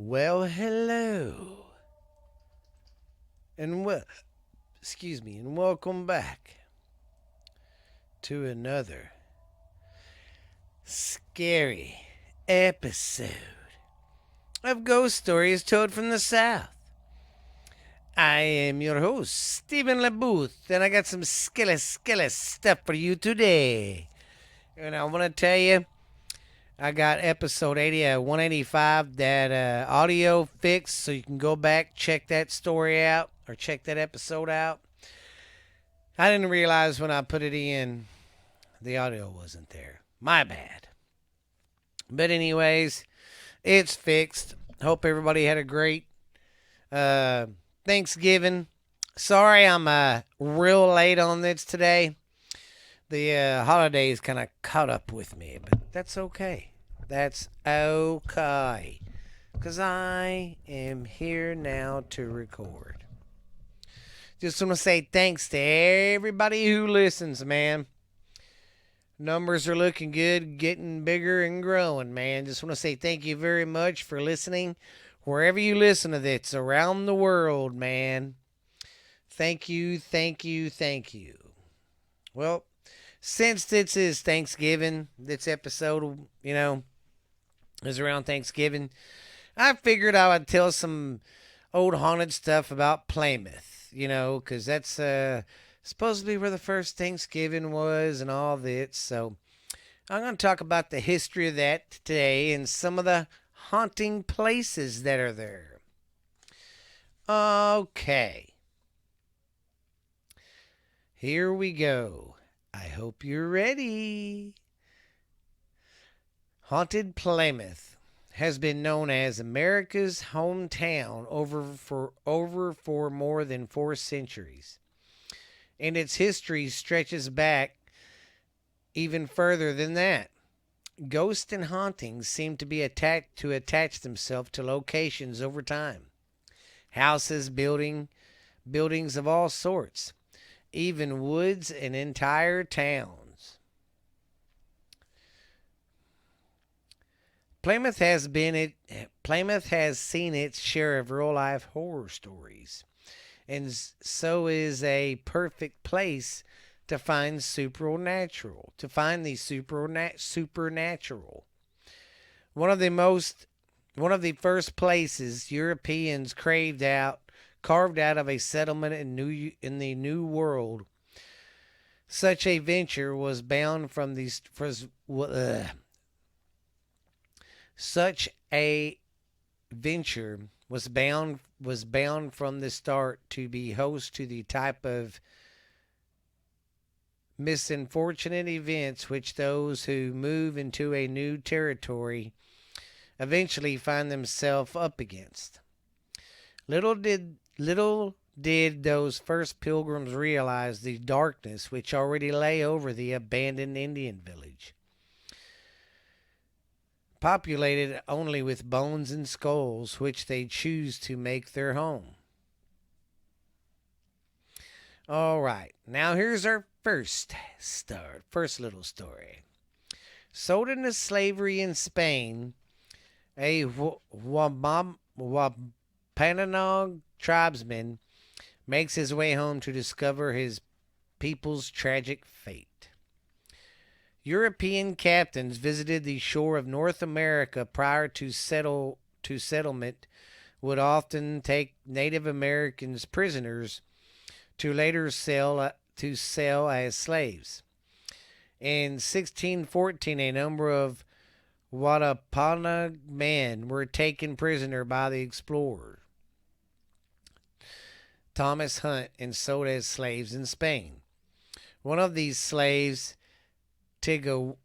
Well, hello, and and welcome back to another scary episode of Ghost Stories Told from the South. I am your host, Stephen LeBooth, and I got some skilly stuff for you today. And I want to tell you, I got episode 185, that audio fixed, so you can go back, check that story out, or check that episode out. I didn't realize when I put it in, the audio wasn't there. My bad. But anyways, it's fixed. Hope everybody had a great Thanksgiving. Sorry I'm real late on this today. The holidays kind of caught up with me, but that's okay. That's okay. Because I am here now to record. Just want to say thanks to everybody who listens, man. Numbers are looking good, getting bigger and growing, man. Just want to say thank you very much for listening. Wherever you listen to this around the world, man. Thank you. Well, since this is Thanksgiving, this episode, is around Thanksgiving, I figured I would tell some old haunted stuff about Plymouth, because that's supposed to be where the first Thanksgiving was and all this. So I'm going to talk about the history of that today and some of the haunting places that are there. Okay. Here we go. I hope you're ready. Haunted Plymouth has been known as America's hometown for more than 4 centuries. And its history stretches back even further than that. Ghosts and hauntings seem to be attach themselves to locations over time. Houses, buildings of all sorts, even woods and entire towns. Plymouth has seen its share of real life horror stories, and so is a perfect place to find supernatural. One of the first places Europeans carved out of a settlement in the New World. Such a venture was bound from these. Such a venture was bound from the start to be host to the type of misunfortunate events which those who move into a new territory eventually find themselves up against. Little did those first pilgrims realize the darkness which already lay over the abandoned Indian village, populated only with bones and skulls which they choose to make their home. All right, now here's our first little story. Sold into slavery in Spain, a Wampanoag tribesman makes his way home to discover his people's tragic fate. European captains visited the shore of North America prior to settlement would often take Native Americans prisoners to later sell as slaves. In 1614, a number of Wampanoag men were taken prisoner by the explorer Thomas Hunt and sold as slaves in Spain. One of these slaves, Tisquantum,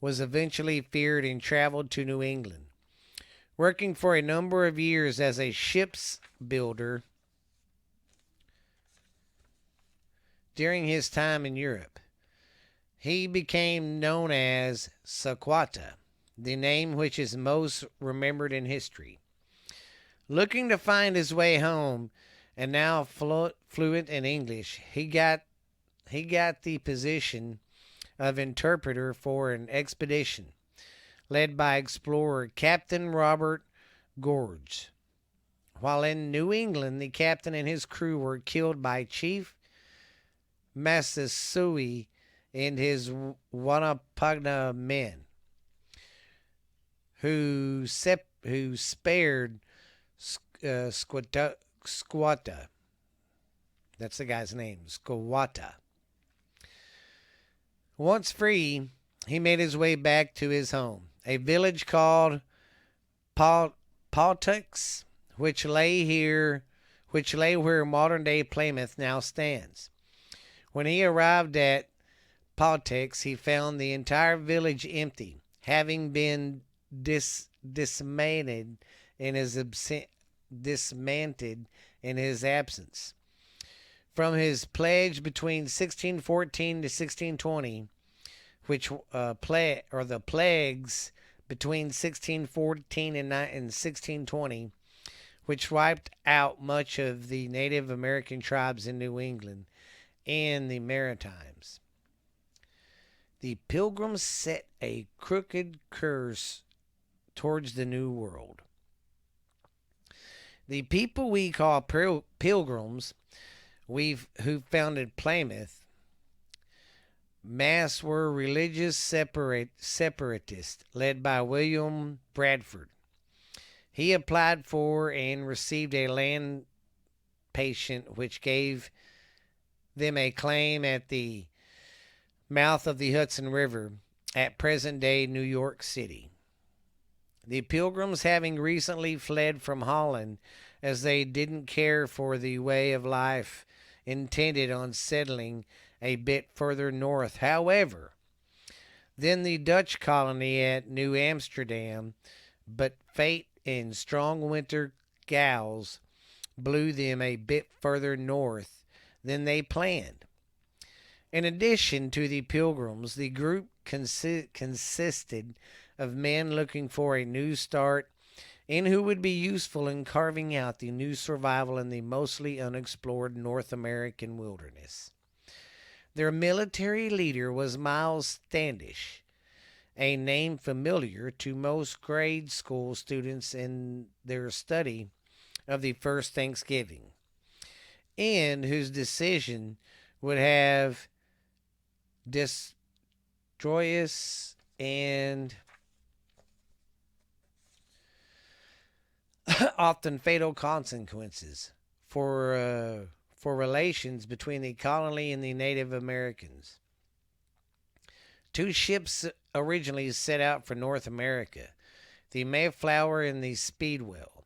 was eventually feared and traveled to New England, working for a number of years as a ship's builder. During his time in Europe, he became known as Sequata, the name which is most remembered in history. Looking to find his way home, and now fluent in English, he got the position of interpreter for an expedition led by explorer Captain Robert Gorge. While in New England, the captain and his crew were killed by Chief Massasoit and his Wanapagna men, who spared Squatta. That's the guy's name, Squatta. Once free, he made his way back to his home, a village called Pautux, which lay where modern-day Plymouth now stands. When he arrived at Pautux, he found the entire village empty, having been dismantled in his absence. From his pledge between 1614 to 1620, the plagues between 1614 and 1620, which wiped out much of the Native American tribes in New England and the Maritimes. The Pilgrims set a crooked course towards the New World. The people we call Pilgrims, who founded Plymouth, mass were religious separatists led by William Bradford. He applied for and received a land patent which gave them a claim at the mouth of the Hudson River at present-day New York City. The Pilgrims, having recently fled from Holland as they didn't care for the way of life, intended on settling a bit further north. However, then the Dutch colony at New Amsterdam, but fate and strong winter gales blew them a bit further north than they planned. In addition to the Pilgrims, the group consisted of men looking for a new start and who would be useful in carving out the new survival in the mostly unexplored North American wilderness. Their military leader was Miles Standish, a name familiar to most grade school students in their study of the first Thanksgiving, and whose decision would have destroyous and often fatal consequences for relations between the colony and the Native Americans. Two ships originally set out for North America, the Mayflower and the Speedwell.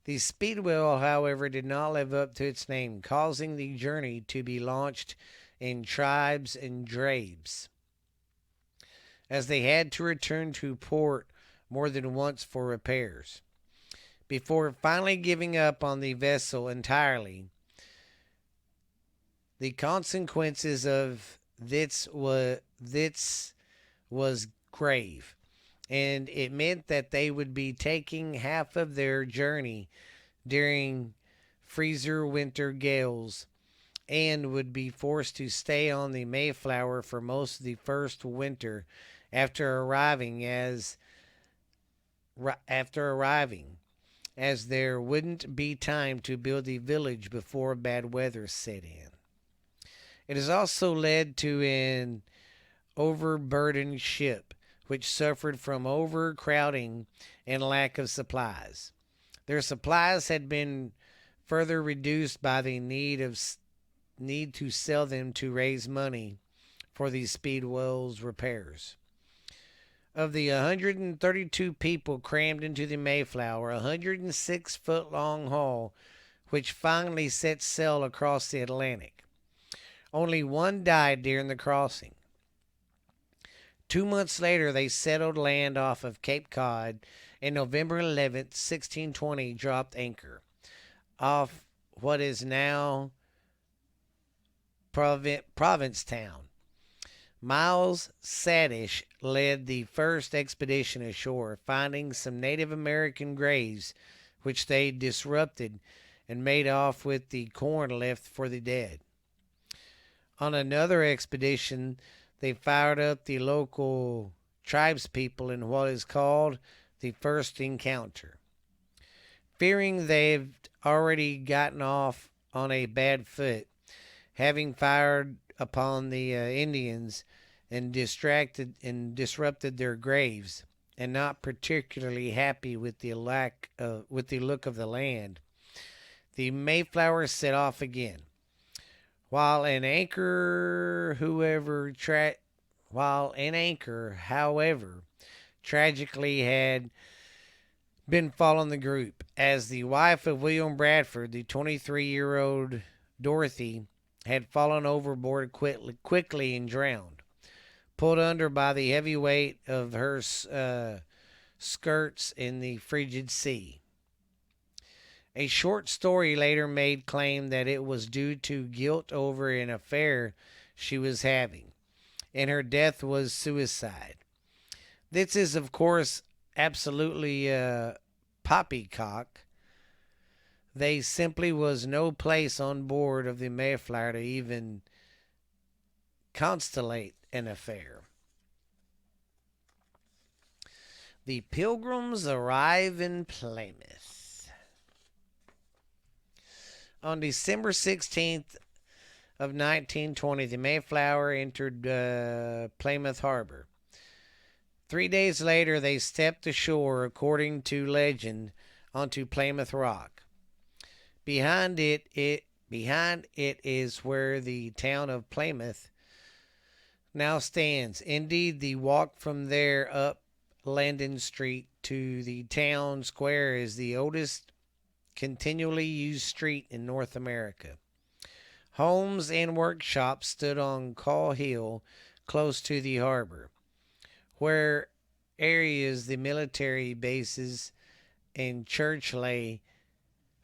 The Speedwell, however, did not live up to its name, causing the journey to be launched in tribes and drabes, as they had to return to port more than once for repairs, before finally giving up on the vessel entirely. The consequences of this was grave, and it meant that they would be taking half of their journey during freezer winter gales and would be forced to stay on the Mayflower for most of the first winter after arriving, as there wouldn't be time to build the village before bad weather set in. It has also led to an overburdened ship, which suffered from overcrowding and lack of supplies. Their supplies had been further reduced by the need to sell them to raise money for the Speedwell's repairs. Of the 132 people crammed into the Mayflower, a 106-foot-long hull, which finally set sail across the Atlantic, only one died during the crossing. 2 months later, they settled land off of Cape Cod, and November 11th, 1620, dropped anchor off what is now Provincetown. Miles Standish led the first expedition ashore, finding some Native American graves, which they disrupted and made off with the corn left for the dead. On another expedition, They fired up the local tribespeople in what is called the first encounter. Fearing they've already gotten off on a bad foot, having fired upon the Indians and distracted and disrupted their graves, and not particularly happy with the look of the land, the Mayflower set off again. While an anchor, however, tragically had been following the group, as the wife of William Bradford, the 23-year-old Dorothy, had fallen overboard quickly and drowned, pulled under by the heavy weight of her skirts in the frigid sea. A short story later made claim that it was due to guilt over an affair she was having, and her death was suicide. This is, of course, absolutely poppycock. There simply was no place on board of the Mayflower to even constellate an affair. The Pilgrims arrive in Plymouth. On December 16th of 1920, the Mayflower entered Plymouth Harbor. 3 days later, they stepped ashore, according to legend, onto Plymouth Rock. Behind it is where the town of Plymouth now stands. Indeed, the walk from there up Landon Street to the town square is the oldest continually used street in North America. Homes and workshops stood on Call Hill, close to the harbor, where areas the military bases and church lay.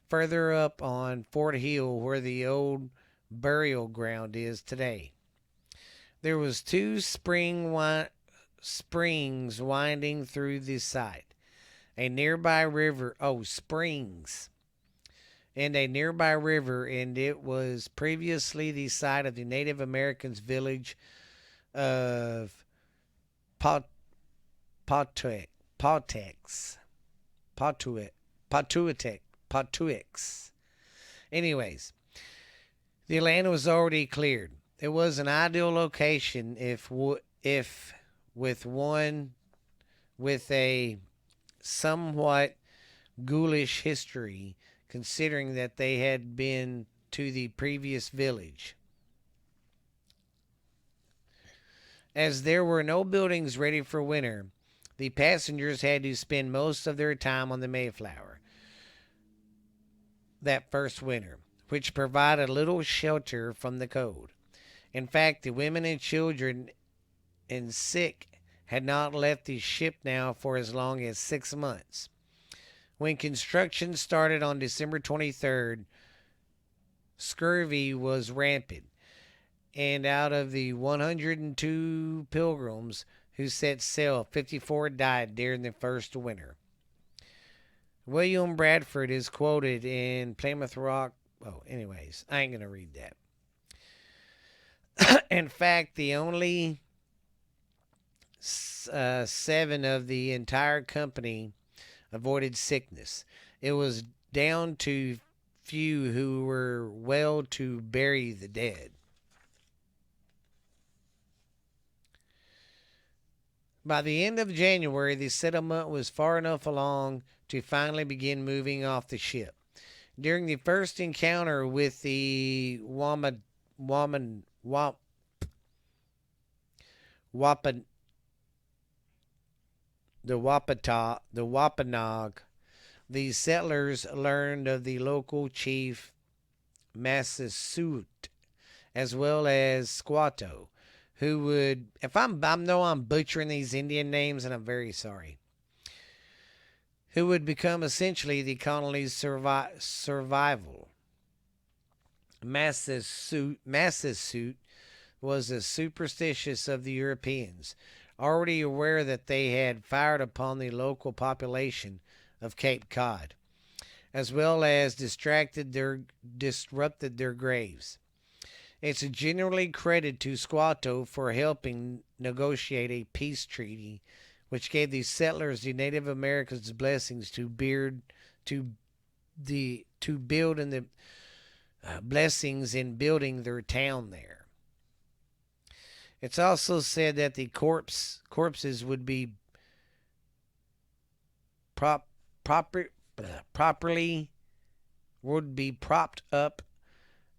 Further up on Fort Hill, where the old burial ground is today, there was two springs winding through the site. A nearby river, springs, and a nearby river, and it was previously the site of the Native Americans' village of Patuxent. Anyways, the land was already cleared. It was an ideal location if with a somewhat ghoulish history, considering that they had been to the previous village. As there were no buildings ready for winter, the passengers had to spend most of their time on the Mayflower that first winter, which provided little shelter from the cold. In fact, the women and children and sick had not left the ship now for as long as 6 months. When construction started on December 23rd, scurvy was rampant, and out of the 102 pilgrims who set sail, 54 died during the first winter. William Bradford is quoted in Plymouth Rock. Anyways, I ain't going to read that. In fact, the only 7 of the entire company avoided sickness. It was down to few who were well to bury the dead. By the end of January, the settlement was far enough along to finally begin moving off the ship. During the first encounter with the Wampanoag, the settlers learned of the local chief Massasoit, as well as Squato, who would, if I know I'm butchering these Indian names, and I'm very sorry, who would become essentially the colony's survival. Massasoit was as superstitious of the Europeans, already aware that they had fired upon the local population of Cape Cod, as well as disrupted their graves. It's generally credited to Squatto for helping negotiate a peace treaty, which gave the settlers the Native Americans blessings to to build in the blessings in building their town there. It's also said that the corpses would be prop, proper, properly would be propped up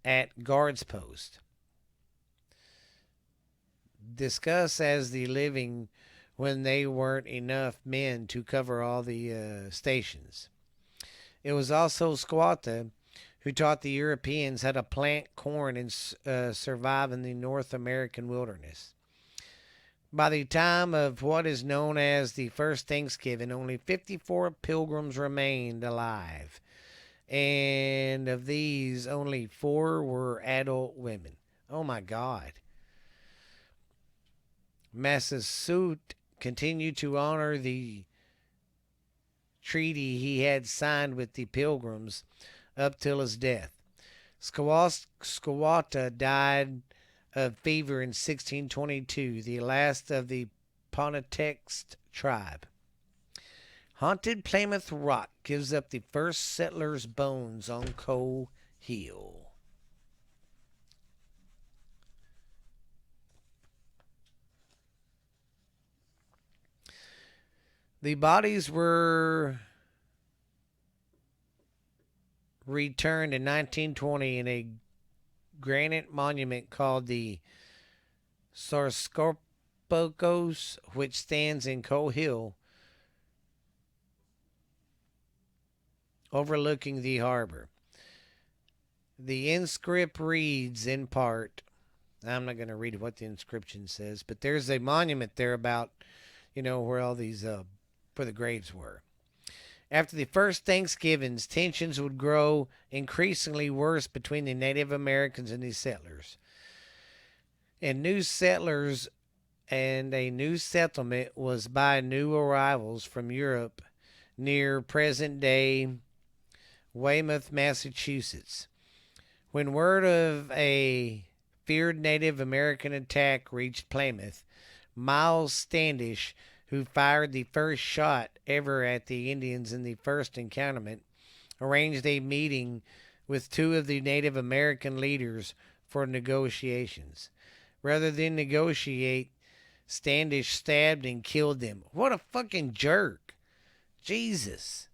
at guards post. Discussed as the living when they weren't enough men to cover all the stations. It was also Squatta who taught the Europeans how to plant corn and survive in the North American wilderness. By the time of what is known as the first Thanksgiving, only 54 pilgrims remained alive, and of these, only 4 were adult women. Oh my God. Massasoit continued to honor the treaty he had signed with the pilgrims up till his death. Skawata died of fever in 1622, the last of the Pontiac tribe. Haunted Plymouth Rock gives up the first settlers' bones on Coe Hill. The bodies were returned in 1920 in a granite monument called the Sarscopogos, which stands in Coe Hill, overlooking the harbor. The inscript reads in part, I'm not going to read what the inscription says, but there's a monument there about, where all these, where the graves were. After the first Thanksgivings, tensions would grow increasingly worse between the Native Americans and the settlers. And a new settlement was by new arrivals from Europe near present day Weymouth, Massachusetts. When word of a feared Native American attack reached Plymouth, Miles Standish, who fired the first shot ever at the Indians in the first encounter, arranged a meeting with 2 of the Native American leaders for negotiations. Rather than negotiate, Standish stabbed and killed them. What a fucking jerk. Jesus.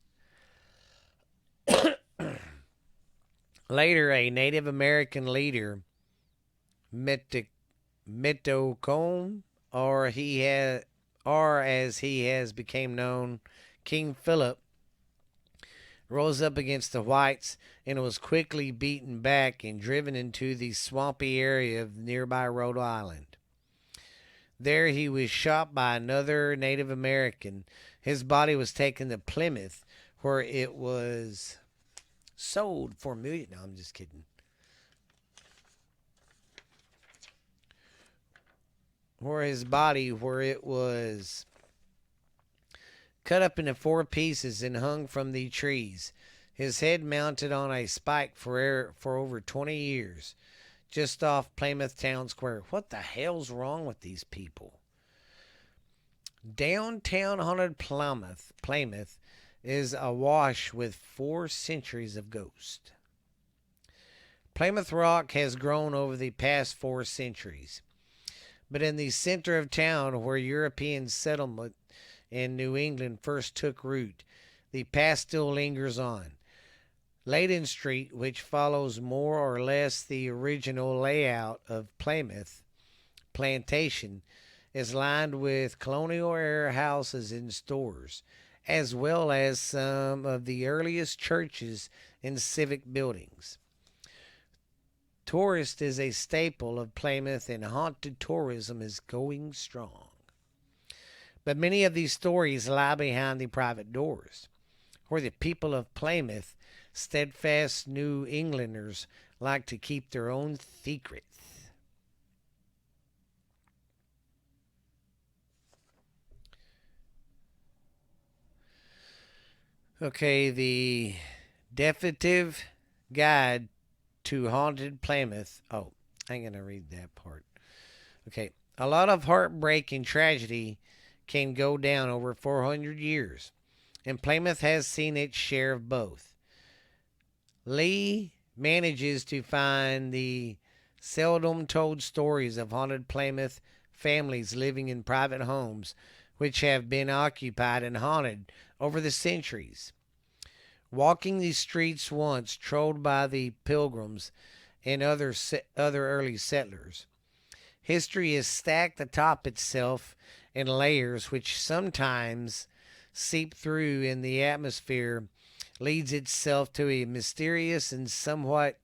Later, a Native American leader, Metacombe, or as he has become known, King Philip, rose up against the whites and was quickly beaten back and driven into the swampy area of nearby Rhode Island. There he was shot by another Native American. His body was taken to Plymouth, where it was sold for millions. No, I'm just kidding. Where it was cut up into 4 pieces and hung from the trees. His head mounted on a spike for over 20 years, just off Plymouth Town Square. What the hell's wrong with these people? Downtown haunted Plymouth is awash with 4 centuries of ghosts. Plymouth Rock has grown over the past 4 centuries. But in the center of town, where European settlement in New England first took root, the past still lingers on. Layden Street, which follows more or less the original layout of Plymouth Plantation, is lined with colonial-era houses and stores, as well as some of the earliest churches and civic buildings. Tourist is a staple of Plymouth, and haunted tourism is going strong. But many of these stories lie behind the private doors, where the people of Plymouth, steadfast New Englanders, like to keep their own secrets. Okay, the definitive guide to haunted Plymouth. Oh, I ain't gonna read that part. Okay. A lot of heartbreak and tragedy can go down over 400 years, and Plymouth has seen its share of both. Lee manages to find the seldom told stories of haunted Plymouth families living in private homes which have been occupied and haunted over the centuries. Walking these streets once trolled by the pilgrims and other early settlers, history is stacked atop itself in layers which sometimes seep through in the atmosphere, leads itself to a mysterious and somewhat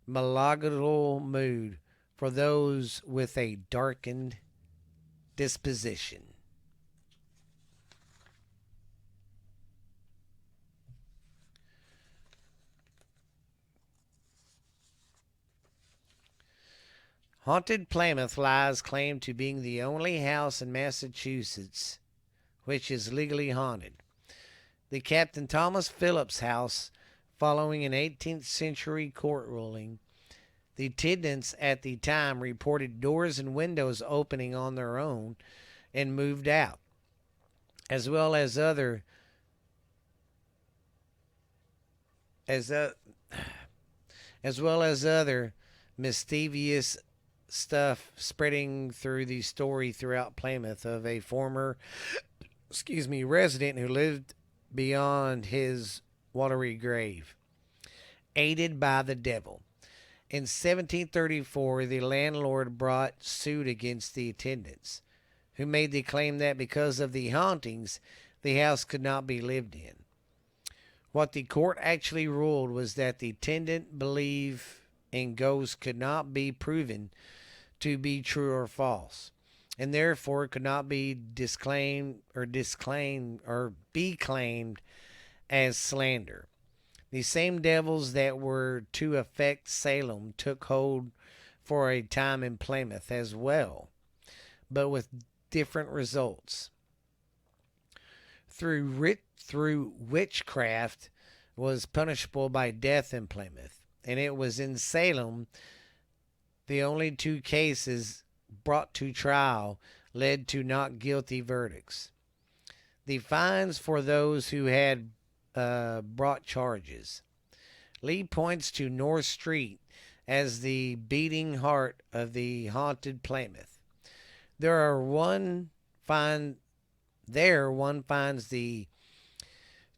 melancholy mood for those with a darkened disposition. Haunted Plymouth lies claim to being the only house in Massachusetts which is legally haunted. The Captain Thomas Phillips house, following an 18th century court ruling, the tenants at the time reported doors and windows opening on their own and moved out, as well as other as as well as other mischievous stuff spreading through the story throughout Plymouth of a former resident who lived beyond his watery grave, aided by the devil. In 1734, the landlord brought suit against the tenants, who made the claim that because of the hauntings, the house could not be lived in. What the court actually ruled was that the tenant belief in ghosts could not be proven to be true or false, and therefore could not be disclaimed or be claimed as slander. The same devils that were to affect Salem took hold for a time in Plymouth as well, but with different results. Through witchcraft was punishable by death in Plymouth, and it was in Salem the only two cases brought to trial led to not guilty verdicts. The fines for those who had brought charges. Lee points to North Street as the beating heart of the haunted Plymouth. One finds the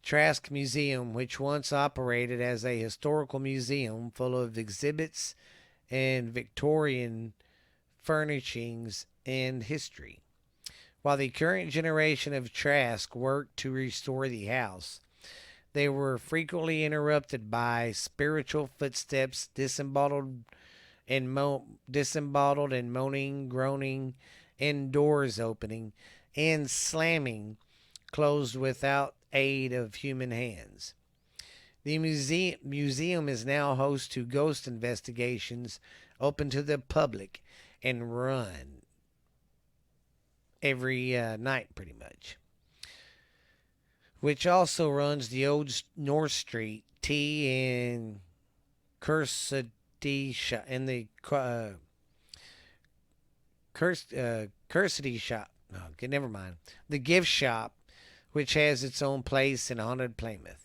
Trask Museum, which once operated as a historical museum full of exhibits and Victorian furnishings and history. While the current generation of Trask worked to restore the house, they were frequently interrupted by spiritual footsteps, disembodied and moaning, groaning, and doors opening and slamming closed without aid of human hands. The museum is now host to ghost investigations open to the public and run every night pretty much, which also runs the old North Street Tea and Cursity shop and the Cursity shop. No, okay, never mind. The gift shop, which has its own place in haunted Plymouth.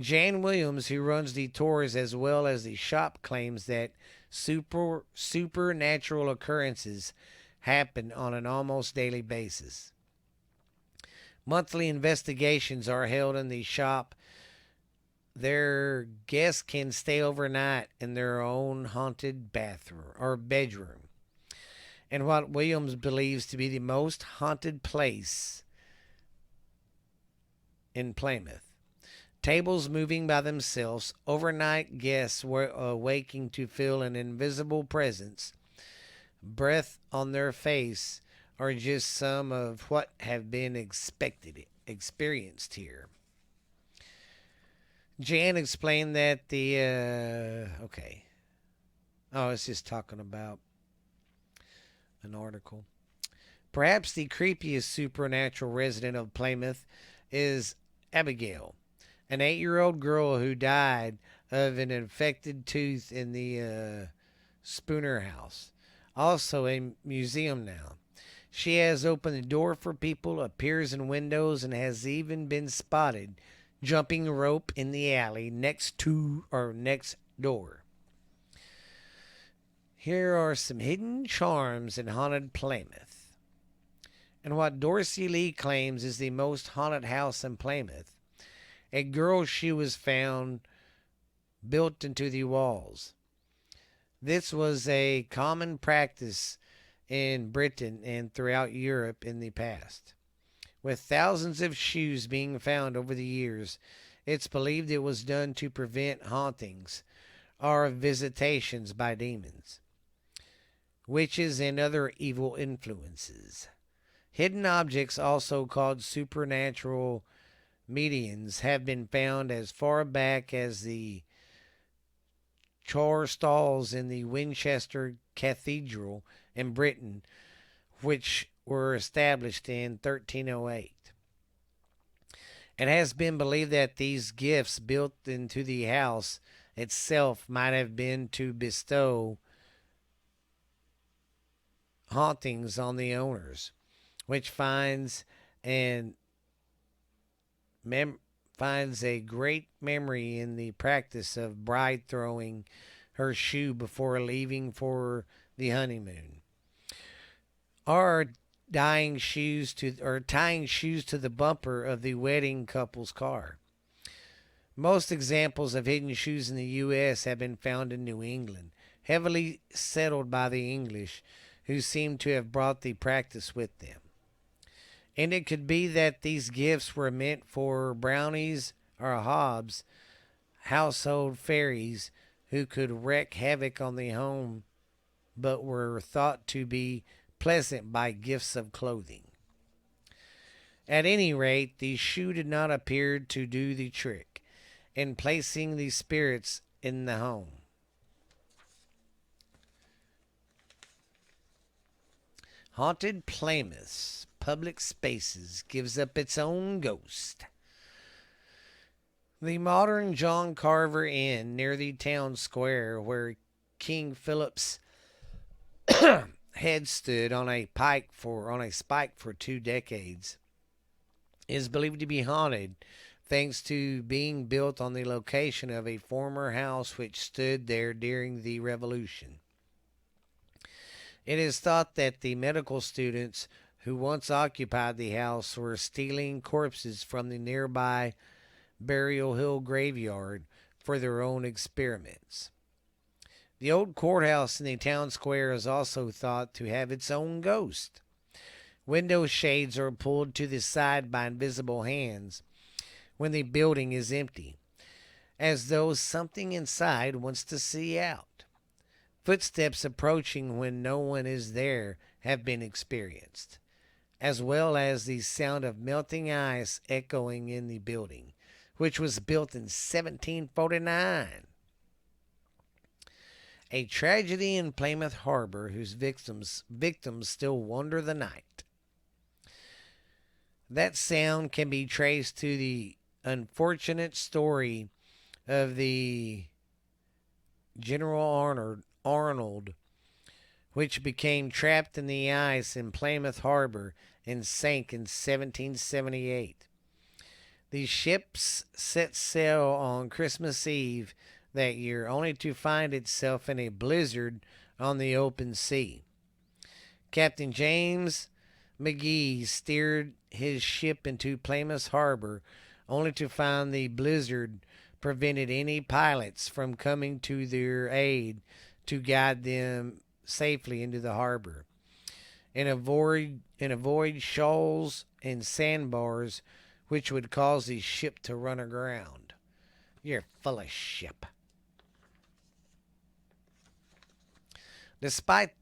Jan Williams, who runs the tours as well as the shop, claims that supernatural occurrences happen on an almost daily basis. Monthly investigations are held in the shop. Their guests can stay overnight in their own haunted bathroom or bedroom, and what Williams believes to be the most haunted place in Plymouth. Tables moving by themselves, overnight guests were waking to feel an invisible presence, breath on their face, are just some of what have been experienced here. Jan explained that okay. Oh, it's just talking about an article. Perhaps the creepiest supernatural resident of Plymouth is Abigail, an 8-year-old girl who died of an infected tooth in the Spooner House, also a museum now. She has opened the door for people, appears in windows, and has even been spotted jumping rope in the alley next to or next door. Here are some hidden charms in haunted Plymouth. And what Dorsey Lee claims is the most haunted house in Plymouth. A girl's shoe was found built into the walls. This was a common practice in Britain and throughout Europe in the past. With thousands of shoes being found over the years, it's believed it was done to prevent hauntings or visitations by demons, witches, and other evil influences. Hidden objects, also called supernatural mediums, have been found as far back as the char stalls in the Winchester Cathedral in Britain, which were established in 1308. It has been believed that these gifts built into the house itself might have been to bestow hauntings on the owners, which finds a great memory in the practice of bride throwing her shoe before leaving for the honeymoon, or tying shoes to the bumper of the wedding couple's car. Most examples of hidden shoes in the U.S. have been found in New England, heavily settled by the English, who seem to have brought the practice with them. And it could be that these gifts were meant for brownies or hobs, household fairies who could wreak havoc on the home, but were thought to be pleasant by gifts of clothing. At any rate, the shoe did not appear to do the trick in placing the spirits in the home. Haunted Plymouth's public spaces gives up its own ghost. The modern John Carver Inn near the town square, where King Philip's head stood on a spike for 2 decades, is believed to be haunted, thanks to being built on the location of a former house which stood there during the Revolution. It is thought that the medical students who once occupied the house were stealing corpses from the nearby Burial Hill graveyard for their own experiments. The old courthouse in the town square is also thought to have its own ghost. Window shades are pulled to the side by invisible hands when the building is empty, as though something inside wants to see out. Footsteps approaching when no one is there have been experienced, as well as the sound of melting ice echoing in the building, which was built in 1749. A tragedy in Plymouth Harbor whose victims still wander the night. That sound can be traced to the unfortunate story of the General Arnold, which became trapped in the ice in Plymouth Harbor and sank in 1778. The ship set sail on Christmas Eve that year, only to find itself in a blizzard on the open sea. Captain James McGee steered his ship into Plymouth Harbor, only to find the blizzard prevented any pilots from coming to their aid to guide them safely into the harbor, and avoid shoals and sandbars which would cause the ship to run aground. You're full of shit. Despite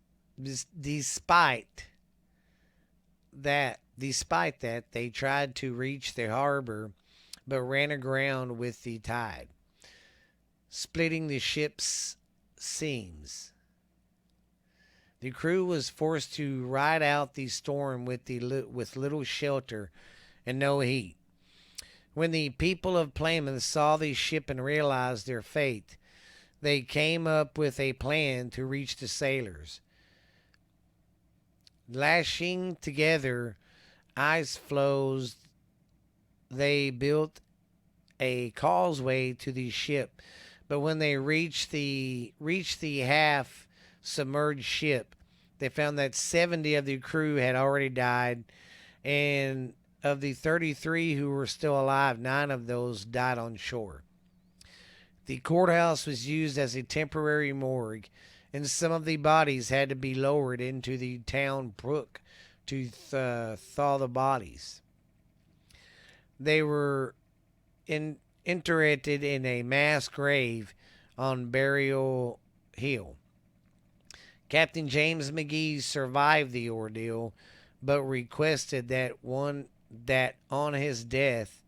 that, they tried to reach the harbor, but ran aground with the tide, splitting the ship's seams. The crew was forced to ride out the storm with little shelter and no heat. When the people of Plymouth saw the ship and realized their fate, They came up with a plan to reach the sailors. Lashing together ice floes, they built a causeway to the ship. But when they reached the half submerged ship, they found that 70 of the crew had already died, and of the 33 who were still alive, 9 of those died on shore. The courthouse was used as a temporary morgue, and some of the bodies had to be lowered into the town brook to thaw the bodies. They were interred in a mass grave on Burial Hill. Captain James McGee survived the ordeal, but requested that on his death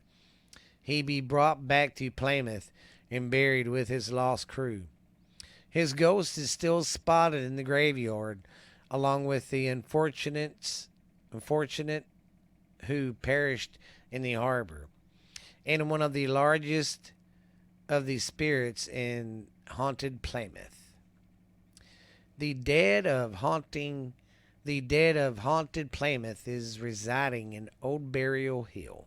he be brought back to Plymouth and buried with his lost crew. His ghost is still spotted in the graveyard, along with the unfortunate who perished in the harbor, and one of the largest of the spirits in haunted Plymouth. The dead of haunting the dead of haunted Plymouth is residing in Old Burial Hill.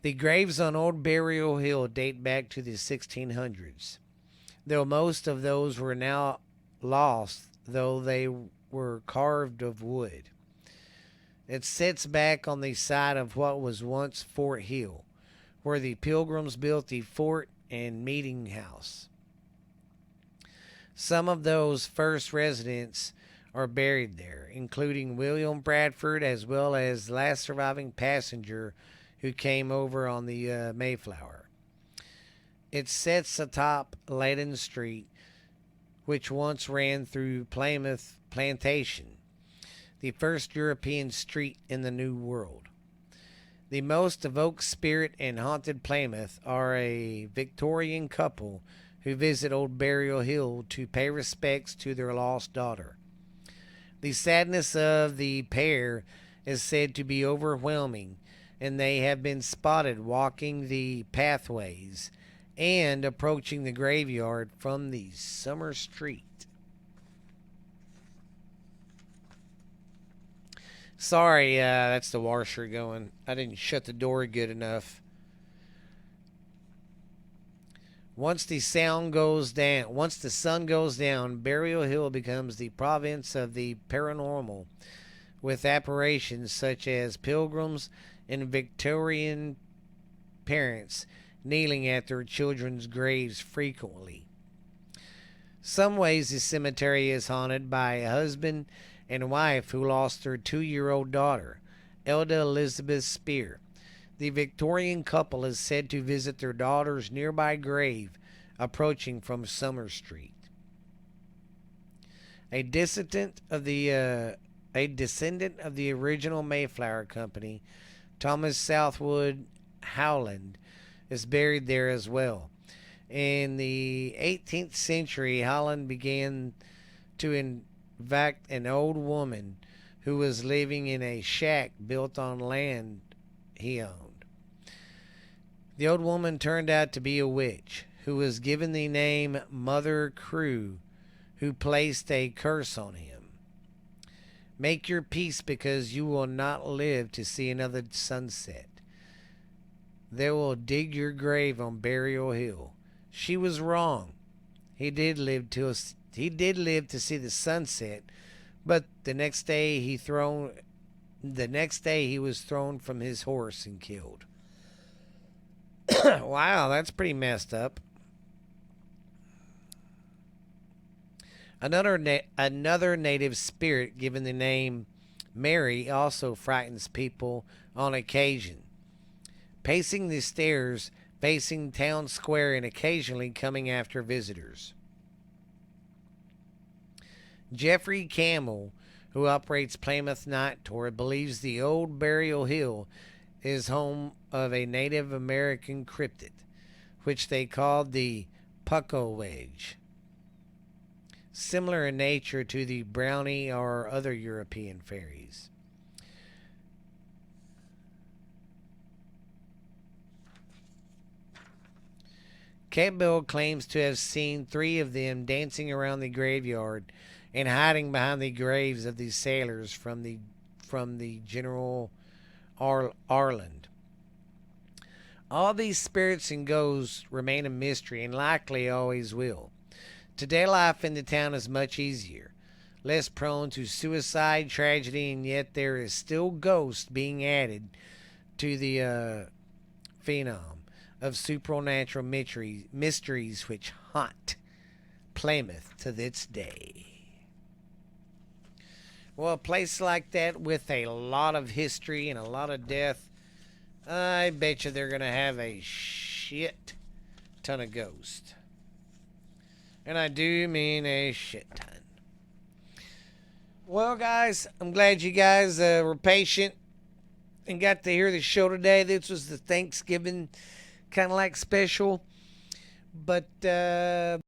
The graves on Old Burial Hill date back to the 1600s, though most of those were now lost, though they were carved of wood. It sits back on the site of what was once Fort Hill, where the Pilgrims built the fort and meeting house. Some of those first residents are buried there, including William Bradford, as well as the last surviving passenger who came over on the Mayflower. It sits atop Leyden Street, which once ran through Plymouth Plantation, the first European street in the New World. The most evoked spirit in haunted Plymouth are a Victorian couple who visit Old Burial Hill to pay respects to their lost daughter. The sadness of the pair is said to be overwhelming, and they have been spotted walking the pathways and approaching the graveyard from the summer street. Sorry, that's the washer going. I didn't shut the door good enough. Once the sun goes down, Burial Hill becomes the province of the paranormal, with apparitions such as pilgrims and Victorian parents kneeling at their children's graves frequently. Some ways the cemetery is haunted by a husband and wife who lost their 2-year-old daughter, Elda Elizabeth Spear. The Victorian couple is said to visit their daughter's nearby grave, approaching from Summer Street. A descendant of the original Mayflower Company, Thomas Southwood Howland, is buried there as well. In the 18th century, Howland began to evict an old woman who was living in a shack built on land he owned. The old woman turned out to be a witch who was given the name Mother Crew, who placed a curse on him. Make your peace, because you will not live to see another sunset. They will dig your grave on Burial Hill. She was wrong. He did live to see the sunset, but the next day he was thrown from his horse and killed. Wow, that's pretty messed up. Another native spirit given the name Mary also frightens people on occasion, pacing the stairs facing town square and occasionally coming after visitors. Jeffrey Campbell, who operates Plymouth Night Tour, believes the Old Burial Hill is home of a Native American cryptid, which they called the Pucko Wedge, similar in nature to the brownie or other European fairies. Campbell claims to have seen 3 of them dancing around the graveyard and hiding behind the graves of these sailors from the General Arland. All these spirits and ghosts remain a mystery and likely always will. Today life in the town is much easier, less prone to suicide, tragedy, and yet there is still ghosts being added to the phenom of supernatural mysteries which haunt Plymouth to this day. Well, a place like that with a lot of history and a lot of death, I bet you they're going to have a shit ton of ghosts. And I do mean a shit ton. Well, guys, I'm glad you guys were patient and got to hear the show today. This was the Thanksgiving kind of like special. But